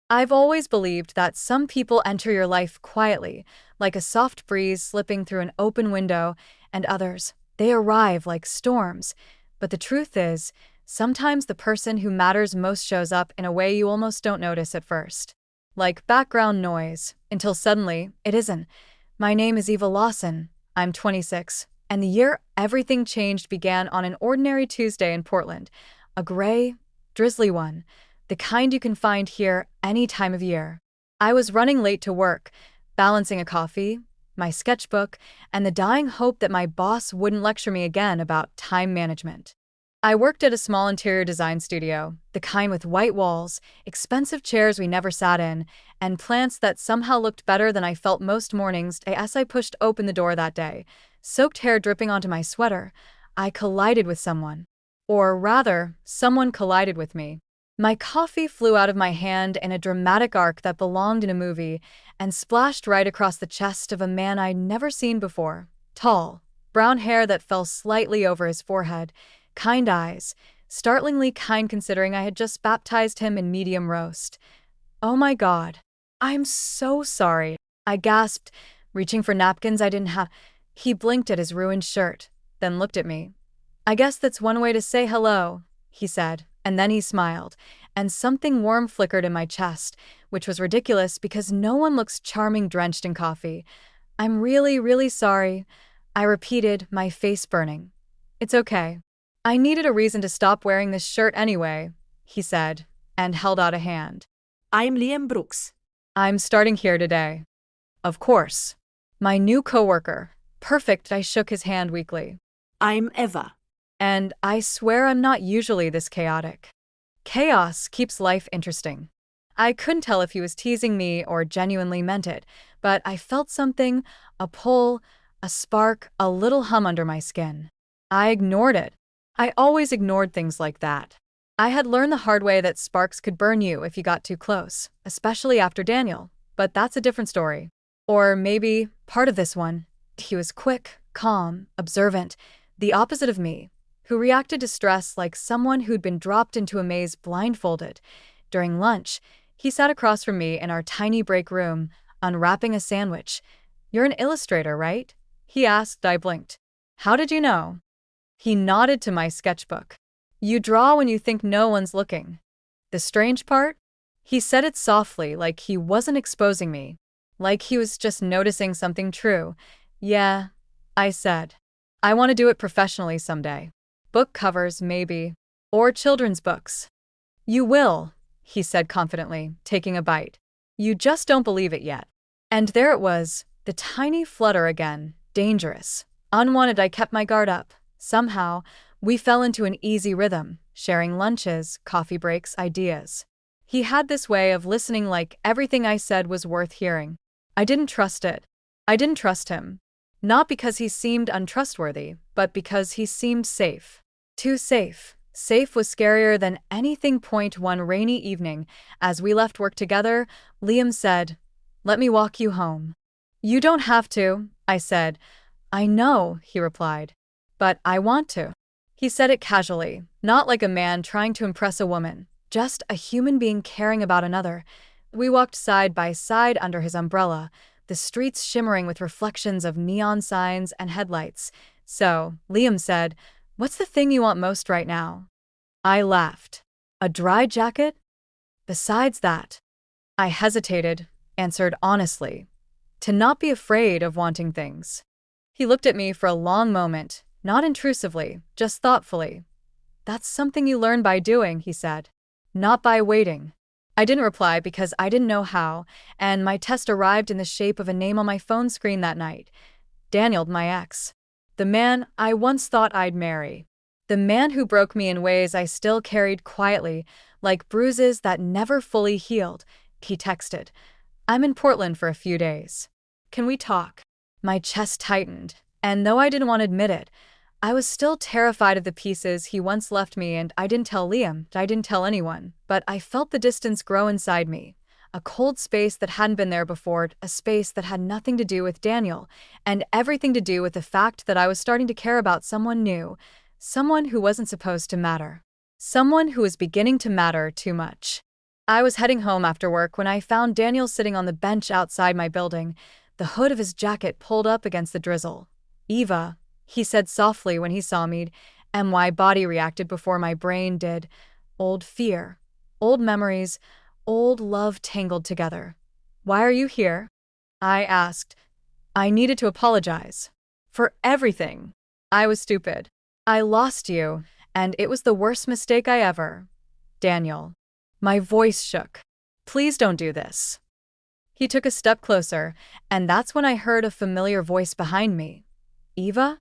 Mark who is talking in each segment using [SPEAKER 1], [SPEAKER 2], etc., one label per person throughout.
[SPEAKER 1] I've always believed that some people enter your life quietly, like a soft breeze slipping through an open window, and others, they arrive like storms. But the truth is, sometimes the person who matters most shows up in a way you almost don't notice at first. Like background noise, until suddenly, it isn't. My name is Eva Lawson. I'm 26, and the year everything changed began on an ordinary Tuesday in Portland. A gray, drizzly one, the kind you can find here any time of year. I was running late to work, balancing a coffee, my sketchbook, and the dying hope that my boss wouldn't lecture me again about time management. I worked at a small interior design studio, the kind with white walls, expensive chairs we never sat in, and plants that somehow looked better than I felt most mornings. As I pushed open the door that day, soaked hair dripping onto my sweater, I collided with someone. Or rather, someone collided with me. My coffee flew out of my hand in a dramatic arc that belonged in a movie and splashed right across the chest of a man I'd never seen before. Tall, brown hair that fell slightly over his forehead, kind eyes, startlingly kind considering I had just baptized him in medium roast. "Oh my God. I'm so sorry," I gasped, reaching for napkins I didn't have. He blinked at his ruined shirt, then looked at me. "I guess that's one way to say hello," he said, and then he smiled, and something warm flickered in my chest, which was ridiculous because no one looks charming drenched in coffee. "I'm really, really sorry," I repeated, my face burning. "It's okay. I needed a reason to stop wearing this shirt anyway," he said, and held out a hand.
[SPEAKER 2] I'm Liam Brooks.
[SPEAKER 1] "I'm starting here today." "Of course." "My new coworker." "Perfect," I shook his hand weakly.
[SPEAKER 2] I'm Eva.
[SPEAKER 1] And I swear I'm not usually this chaotic. Chaos keeps life interesting. I couldn't tell if he was teasing me or genuinely meant it, but I felt something, a pull, a spark, a little hum under my skin. I ignored it. I always ignored things like that. I had learned the hard way that sparks could burn you if you got too close, especially after Daniel, but that's a different story. Or maybe part of this one. He was quick, calm, observant, the opposite of me, who reacted to stress like someone who'd been dropped into a maze blindfolded. During lunch, he sat across from me in our tiny break room, unwrapping a sandwich. "You're an illustrator, right?" he asked. I blinked. "How did you know?" He nodded to my sketchbook. "You draw when you think no one's looking." "The strange part?" He said it softly, like he wasn't exposing me, like he was just noticing something true. "Yeah," I said. "I want to do it professionally someday. Book covers, maybe. Or children's books." "You will," he said confidently, taking a bite. "You just don't believe it yet." And there it was, the tiny flutter again, dangerous. Unwanted. I kept my guard up. Somehow, we fell into an easy rhythm, sharing lunches, coffee breaks, ideas. He had this way of listening like everything I said was worth hearing. I didn't trust it. I didn't trust him. Not because he seemed untrustworthy, but because he seemed safe. Too safe. Safe was scarier than anything. One rainy evening, as we left work together, Liam said, "Let me walk you home." "You don't have to," I said. "I know," he replied. "But I want to." He said it casually, not like a man trying to impress a woman, just a human being caring about another. We walked side by side under his umbrella, the streets shimmering with reflections of neon signs and headlights. "So," Liam said, "what's the thing you want most right now?" I laughed. "A dry jacket?" "Besides that." I hesitated, answered honestly. "To not be afraid of wanting things." He looked at me for a long moment, not intrusively, just thoughtfully. "That's something you learn by doing," he said. "Not by waiting." I didn't reply because I didn't know how, and my test arrived in the shape of a name on my phone screen that night. Daniel, my ex. The man I once thought I'd marry. The man who broke me in ways I still carried quietly, like bruises that never fully healed. He texted, "I'm in Portland for a few days. Can we talk?" My chest tightened, and though I didn't want to admit it, I was still terrified of the pieces he once left me. And I didn't tell Liam, I didn't tell anyone, but I felt the distance grow inside me. A cold space that hadn't been there before, a space that had nothing to do with Daniel, and everything to do with the fact that I was starting to care about someone new, someone who wasn't supposed to matter. Someone who was beginning to matter too much. I was heading home after work when I found Daniel sitting on the bench outside my building, the hood of his jacket pulled up against the drizzle. "Eva," he said softly when he saw me, and my body reacted before my brain did. Old fear, old memories, old love tangled together. "Why are you here?" I asked. I needed to apologize. For everything. I was stupid. I lost you, and it was the worst mistake I ever. Daniel. My voice shook. "Please don't do this." He took a step closer, and that's when I heard a familiar voice behind me. "Eva?"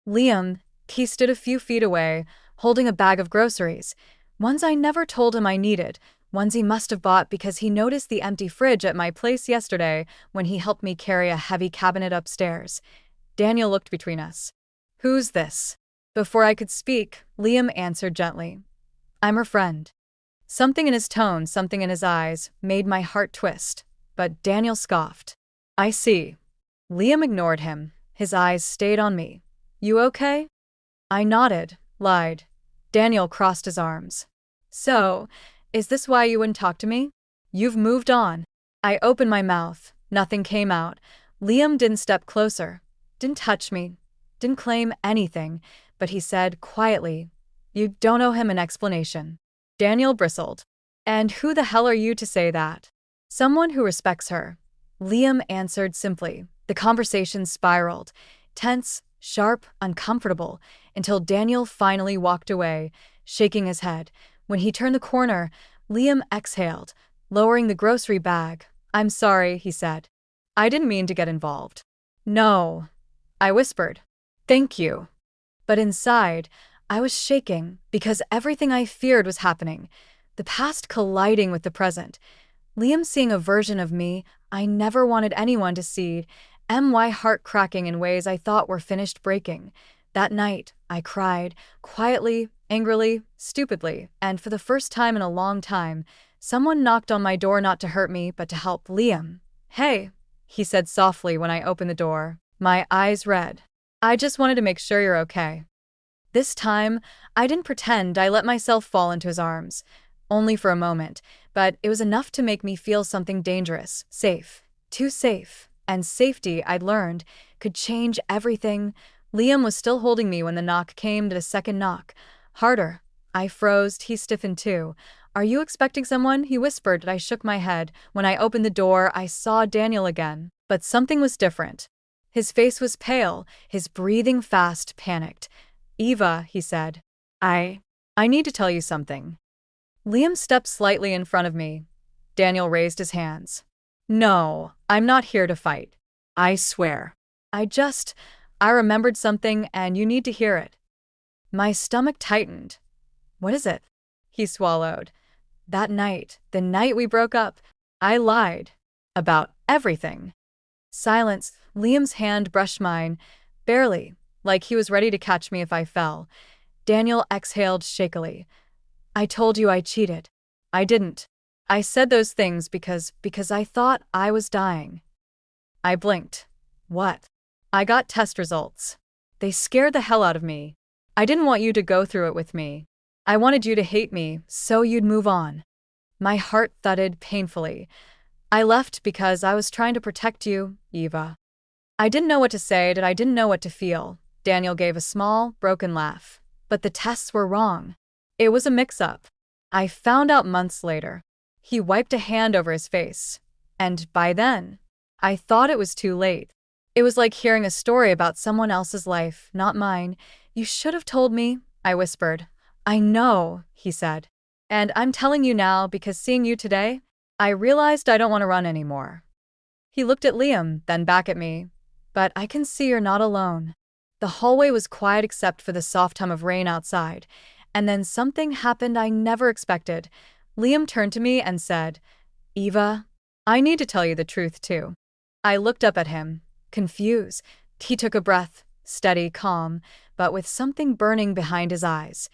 [SPEAKER 1] Liam, he stood a few feet away, holding a bag of groceries. Ones I never told him I needed, ones he must have bought because he noticed the empty fridge at my place yesterday when he helped me carry a heavy cabinet upstairs. Daniel looked between us. "Who's this?" Before I could speak, Liam answered gently. "I'm her friend." Something in his tone, something in his eyes, made my heart twist. But Daniel scoffed. "I see." Liam ignored him. His eyes stayed on me. "You okay?" I nodded, lied. Daniel crossed his arms. "So, is this why you wouldn't talk to me? You've moved on." I opened my mouth. Nothing came out. Liam didn't step closer, didn't touch me, didn't claim anything, but he said quietly, "You don't owe him an explanation." Daniel bristled. "And who the hell are you to say that?" "Someone who respects her." Liam answered simply. The conversation spiraled, tense, sharp, uncomfortable, until Daniel finally walked away, shaking his head. When he turned the corner, Liam exhaled, lowering the grocery bag. "I'm sorry," he said. "I didn't mean to get involved." "No," I whispered. "Thank you." But inside, I was shaking because everything I feared was happening, the past colliding with the present. Liam seeing a version of me I never wanted anyone to see, my heart cracking in ways I thought were finished breaking. That night, I cried, quietly, angrily, stupidly, and for the first time in a long time, someone knocked on my door not to hurt me but to help. "Liam." "Hey," he said softly when I opened the door. My eyes red. "I just wanted to make sure you're okay." This time, I didn't pretend. I let myself fall into his arms. Only for a moment, but it was enough to make me feel something dangerous, safe, too safe. And safety, I'd learned, could change everything. Liam was still holding me when the knock came, to the second knock. Harder. I froze. He stiffened too. "Are you expecting someone?" he whispered. I shook my head. When I opened the door, I saw Daniel again. But something was different. His face was pale, his breathing fast, panicked. "Eva," he said. I need to tell you something." Liam stepped slightly in front of me. Daniel raised his hands. "No, I'm not here to fight. I swear. I remembered something and you need to hear it." My stomach tightened. "What is it?" He swallowed. "That night, the night we broke up, I lied. About everything." Silence. Liam's hand brushed mine, barely, like he was ready to catch me if I fell. Daniel exhaled shakily. "I told you I cheated. I didn't. I said those things because I thought I was dying." I blinked. "What?" "I got test results. They scared the hell out of me. I didn't want you to go through it with me. I wanted you to hate me so you'd move on." My heart thudded painfully. "I left because I was trying to protect you, Eva." I didn't know what to say, I didn't know what to feel. Daniel gave a small, broken laugh. "But the tests were wrong. It was a mix-up. I found out months later." He wiped a hand over his face. "And by then, I thought it was too late. It was like hearing a story about someone else's life, not mine. You should have told me," I whispered. "I know," he said. "And I'm telling you now because seeing you today, I realized I don't want to run anymore." He looked at Liam, then back at me. "But I can see you're not alone." The hallway was quiet except for the soft hum of rain outside. And then something happened I never expected. Liam turned to me and said, "Eva, I need to tell you the truth too." I looked up at him, confused. He took a breath, steady, calm, but with something burning behind his eyes.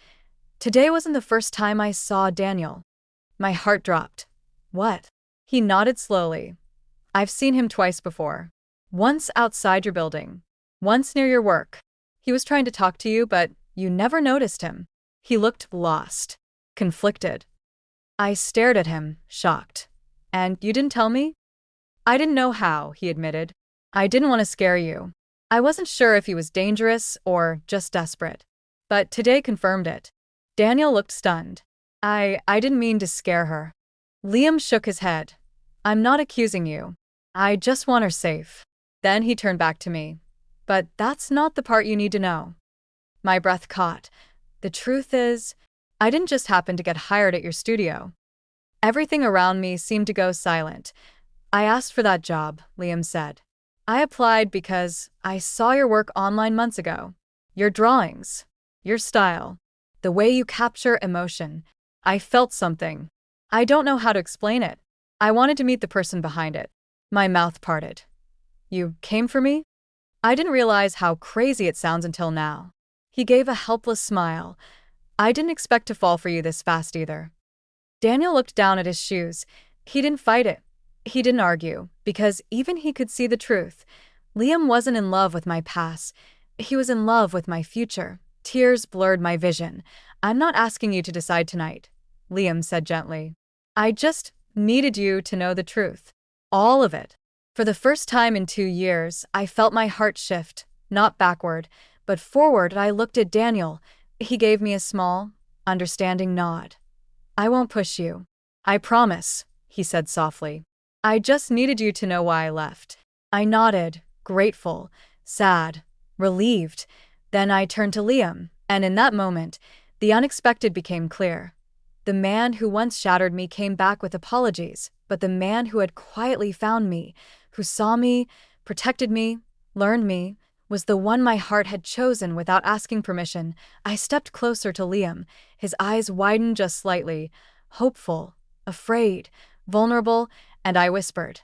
[SPEAKER 1] Today wasn't the first time I saw Daniel. My heart dropped. "What?" He nodded slowly. "I've seen him twice before. Once outside your building. Once near your work. He was trying to talk to you, but you never noticed him." He looked lost, conflicted. I stared at him, shocked. And you didn't tell me? I didn't know how, he admitted. I didn't want to scare you. I wasn't sure if he was dangerous or just desperate. But today confirmed it. Daniel looked stunned. I didn't mean to scare her. Liam shook his head. I'm not accusing you. I just want her safe. Then he turned back to me. But that's not the part you need to know. My breath caught. The truth is, I didn't just happen to get hired at your studio. Everything around me seemed to go silent. I asked for that job, Liam said. I applied because I saw your work online months ago. Your drawings, your style, the way you capture emotion. I felt something. I don't know how to explain it. I wanted to meet the person behind it. My mouth parted. You came for me? I didn't realize how crazy it sounds until now. He gave a helpless smile. I didn't expect to fall for you this fast either. Daniel looked down at his shoes. He didn't fight it. He didn't argue, because even he could see the truth. Liam wasn't in love with my past. He was in love with my future. Tears blurred my vision. I'm not asking you to decide tonight, Liam said gently. I just needed you to know the truth. All of it. For the first time in 2 years, I felt my heart shift, not backward, but forward. I looked at Daniel. He gave me a small, understanding nod. I won't push you. I promise, he said softly. I just needed you to know why I left. I nodded, grateful, sad, relieved. Then I turned to Liam, and in that moment, the unexpected became clear. The man who once shattered me came back with apologies, but the man who had quietly found me, who saw me, protected me, learned me, was the one my heart had chosen without asking permission. I stepped closer to Liam. His eyes widened just slightly, hopeful, afraid, vulnerable, and I whispered,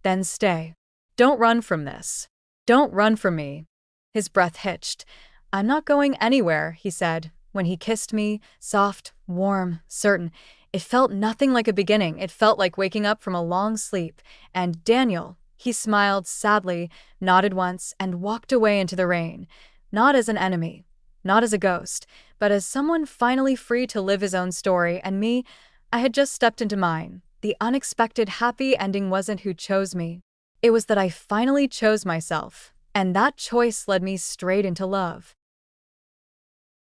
[SPEAKER 1] "Then stay. Don't run from this. Don't run from me." His breath hitched. "I'm not going anywhere," he said. When he kissed me, soft, warm, certain, it felt nothing like a beginning. It felt like waking up from a long sleep. And Daniel, he smiled sadly, nodded once, and walked away into the rain. Not as an enemy, not as a ghost, but as someone finally free to live his own story. And me, I had just stepped into mine. The unexpected happy ending wasn't who chose me. It was that I finally chose myself. And that choice led me straight into love.